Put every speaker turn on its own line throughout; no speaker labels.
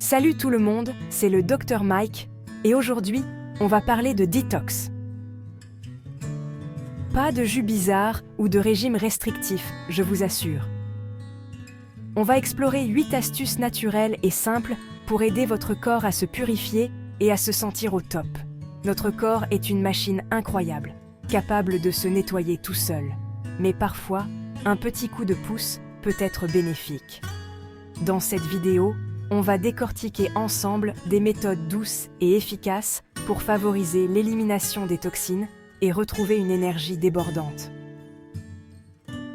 Salut tout le monde, c'est le Dr Mike, et aujourd'hui, on va parler de détox. Pas de jus bizarre ou de régime restrictif, je vous assure. On va explorer 8 astuces naturelles et simples pour aider votre corps à se purifier et à se sentir au top. Notre corps est une machine incroyable, capable de se nettoyer tout seul. Mais parfois, un petit coup de pouce peut être bénéfique. Dans cette vidéo, on va décortiquer ensemble des méthodes douces et efficaces pour favoriser l'élimination des toxines et retrouver une énergie débordante.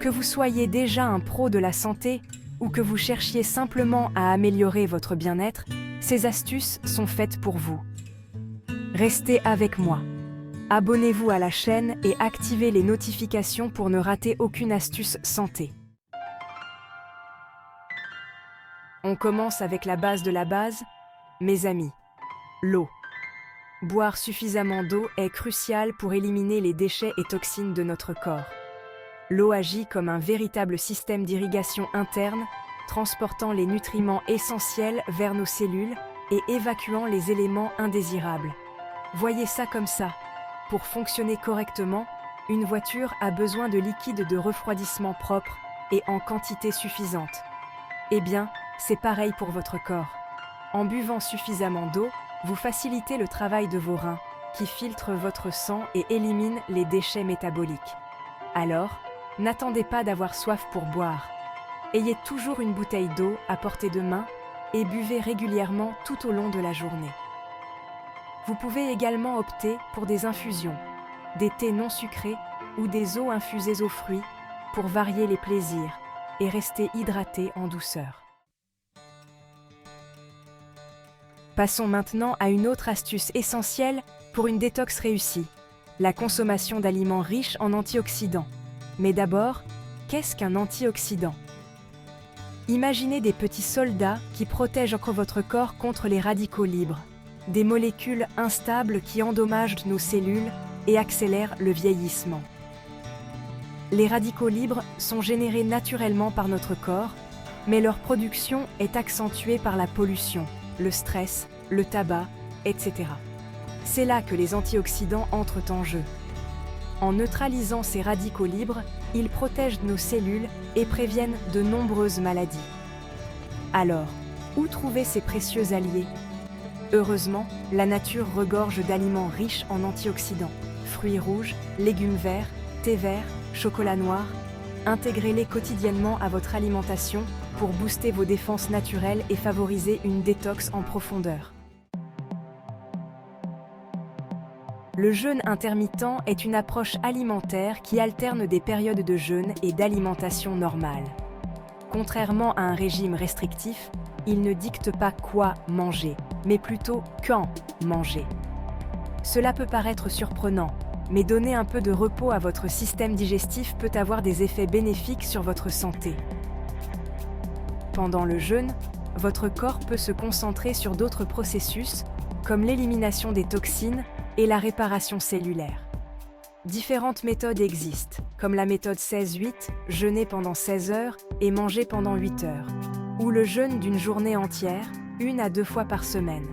Que vous soyez déjà un pro de la santé ou que vous cherchiez simplement à améliorer votre bien-être, ces astuces sont faites pour vous. Restez avec moi. Abonnez-vous à la chaîne et activez les notifications pour ne rater aucune astuce santé. On commence avec la base de la base, mes amis, l'eau. Boire suffisamment d'eau est crucial pour éliminer les déchets et toxines de notre corps. L'eau agit comme un véritable système d'irrigation interne, transportant les nutriments essentiels vers nos cellules et évacuant les éléments indésirables. Voyez ça comme ça. Pour fonctionner correctement, une voiture a besoin de liquide de refroidissement propre et en quantité suffisante. Eh bien, c'est pareil pour votre corps. En buvant suffisamment d'eau, vous facilitez le travail de vos reins, qui filtrent votre sang et éliminent les déchets métaboliques. Alors, n'attendez pas d'avoir soif pour boire. Ayez toujours une bouteille d'eau à portée de main et buvez régulièrement tout au long de la journée. Vous pouvez également opter pour des infusions, des thés non sucrés ou des eaux infusées aux fruits pour varier les plaisirs et rester hydraté en douceur. Passons maintenant à une autre astuce essentielle pour une détox réussie, la consommation d'aliments riches en antioxydants. Mais d'abord, qu'est-ce qu'un antioxydant? Imaginez des petits soldats qui protègent votre corps contre les radicaux libres, des molécules instables qui endommagent nos cellules et accélèrent le vieillissement. Les radicaux libres sont générés naturellement par notre corps, mais leur production est accentuée par la pollution, le stress, le tabac, etc. C'est là que les antioxydants entrent en jeu. En neutralisant ces radicaux libres, ils protègent nos cellules et préviennent de nombreuses maladies. Alors, où trouver ces précieux alliés? Heureusement, la nature regorge d'aliments riches en antioxydants. Fruits rouges, légumes verts, thé vert, chocolat noir. Intégrez-les quotidiennement à votre alimentation pour booster vos défenses naturelles et favoriser une détox en profondeur. Le jeûne intermittent est une approche alimentaire qui alterne des périodes de jeûne et d'alimentation normale. Contrairement à un régime restrictif, il ne dicte pas quoi manger, mais plutôt quand manger. Cela peut paraître surprenant, mais donner un peu de repos à votre système digestif peut avoir des effets bénéfiques sur votre santé. Pendant le jeûne, votre corps peut se concentrer sur d'autres processus, comme l'élimination des toxines et la réparation cellulaire. Différentes méthodes existent, comme la méthode 16-8, jeûner pendant 16 heures et manger pendant 8 heures, ou le jeûne d'une journée entière, 1 à 2 fois par semaine.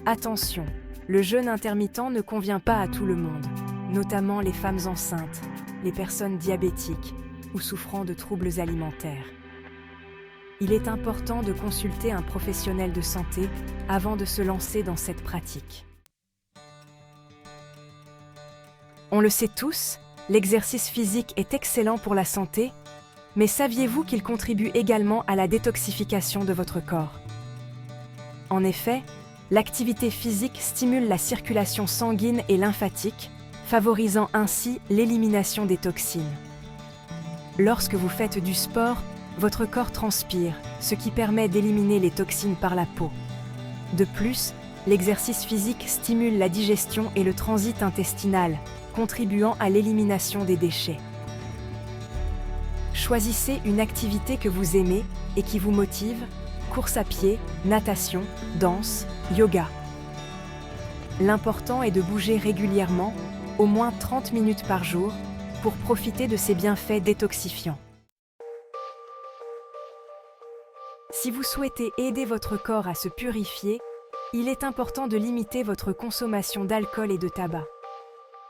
Attention, le jeûne intermittent ne convient pas à tout le monde, notamment les femmes enceintes, les personnes diabétiques ou souffrant de troubles alimentaires. Il est important de consulter un professionnel de santé avant de se lancer dans cette pratique. On le sait tous, l'exercice physique est excellent pour la santé, mais saviez-vous qu'il contribue également à la détoxification de votre corps? En effet, l'activité physique stimule la circulation sanguine et lymphatique, favorisant ainsi l'élimination des toxines. Lorsque vous faites du sport, votre corps transpire, ce qui permet d'éliminer les toxines par la peau. De plus, l'exercice physique stimule la digestion et le transit intestinal, contribuant à l'élimination des déchets. Choisissez une activité que vous aimez et qui vous motive, course à pied, natation, danse, yoga. L'important est de bouger régulièrement, au moins 30 minutes par jour, pour profiter de ces bienfaits détoxifiants. Si vous souhaitez aider votre corps à se purifier, il est important de limiter votre consommation d'alcool et de tabac.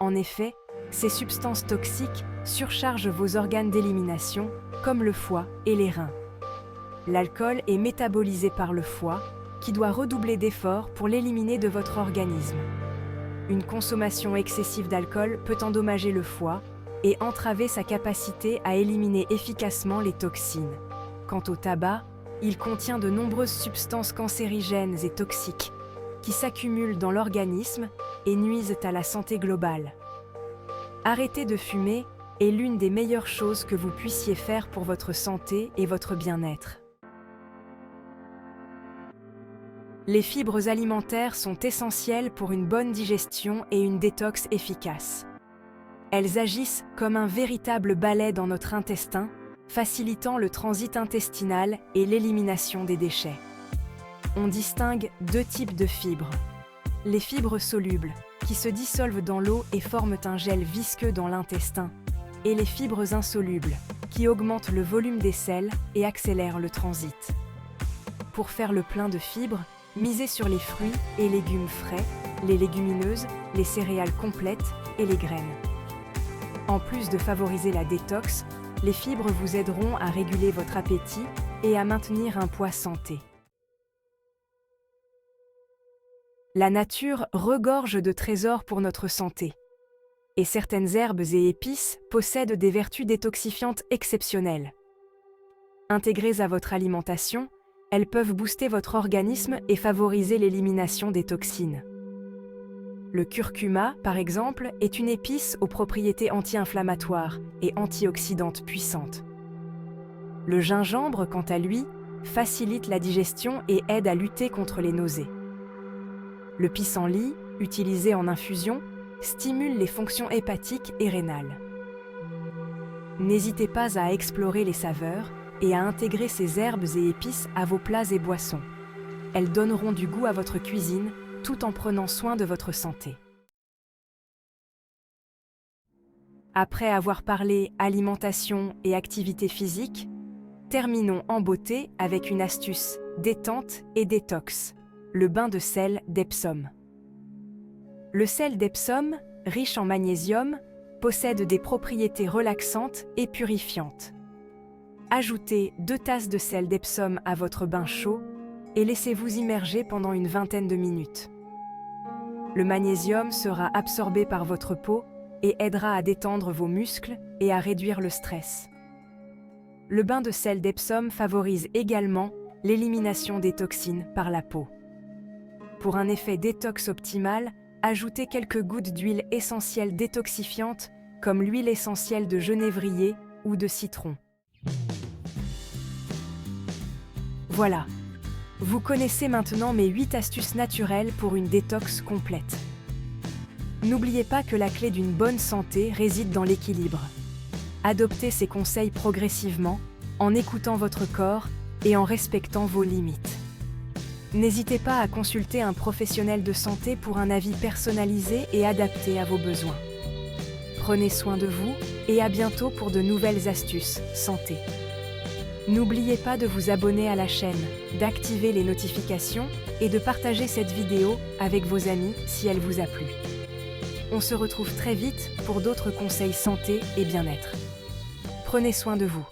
En effet, ces substances toxiques surchargent vos organes d'élimination, comme le foie et les reins. L'alcool est métabolisé par le foie, qui doit redoubler d'efforts pour l'éliminer de votre organisme. Une consommation excessive d'alcool peut endommager le foie et entraver sa capacité à éliminer efficacement les toxines. Quant au tabac, il contient de nombreuses substances cancérigènes et toxiques qui s'accumulent dans l'organisme et nuisent à la santé globale. Arrêter de fumer est l'une des meilleures choses que vous puissiez faire pour votre santé et votre bien-être. Les fibres alimentaires sont essentielles pour une bonne digestion et une détox efficace. Elles agissent comme un véritable balai dans notre intestin, facilitant le transit intestinal et l'élimination des déchets. On distingue deux types de fibres. Les fibres solubles, qui se dissolvent dans l'eau et forment un gel visqueux dans l'intestin, et les fibres insolubles, qui augmentent le volume des selles et accélèrent le transit. Pour faire le plein de fibres, misez sur les fruits et légumes frais, les légumineuses, les céréales complètes et les graines. En plus de favoriser la détox, les fibres vous aideront à réguler votre appétit et à maintenir un poids santé. La nature regorge de trésors pour notre santé. Et certaines herbes et épices possèdent des vertus détoxifiantes exceptionnelles. Intégrées à votre alimentation, elles peuvent booster votre organisme et favoriser l'élimination des toxines. Le curcuma, par exemple, est une épice aux propriétés anti-inflammatoires et antioxydantes puissantes. Le gingembre, quant à lui, facilite la digestion et aide à lutter contre les nausées. Le pissenlit, utilisé en infusion, stimule les fonctions hépatiques et rénales. N'hésitez pas à explorer les saveurs et à intégrer ces herbes et épices à vos plats et boissons. Elles donneront du goût à votre cuisine tout en prenant soin de votre santé. Après avoir parlé alimentation et activité physique, terminons en beauté avec une astuce détente et détox, le bain de sel d'Epsom. Le sel d'Epsom, riche en magnésium, possède des propriétés relaxantes et purifiantes. Ajoutez 2 tasses de sel d'Epsom à votre bain chaud et laissez-vous immerger pendant une vingtaine de minutes. Le magnésium sera absorbé par votre peau et aidera à détendre vos muscles et à réduire le stress. Le bain de sel d'Epsom favorise également l'élimination des toxines par la peau. Pour un effet détox optimal, ajoutez quelques gouttes d'huile essentielle détoxifiante comme l'huile essentielle de genévrier ou de citron. Voilà, vous connaissez maintenant mes 8 astuces naturelles pour une détox complète. N'oubliez pas que la clé d'une bonne santé réside dans l'équilibre. Adoptez ces conseils progressivement, en écoutant votre corps et en respectant vos limites. N'hésitez pas à consulter un professionnel de santé pour un avis personnalisé et adapté à vos besoins. Prenez soin de vous et à bientôt pour de nouvelles astuces santé. N'oubliez pas de vous abonner à la chaîne, d'activer les notifications et de partager cette vidéo avec vos amis si elle vous a plu. On se retrouve très vite pour d'autres conseils santé et bien-être. Prenez soin de vous.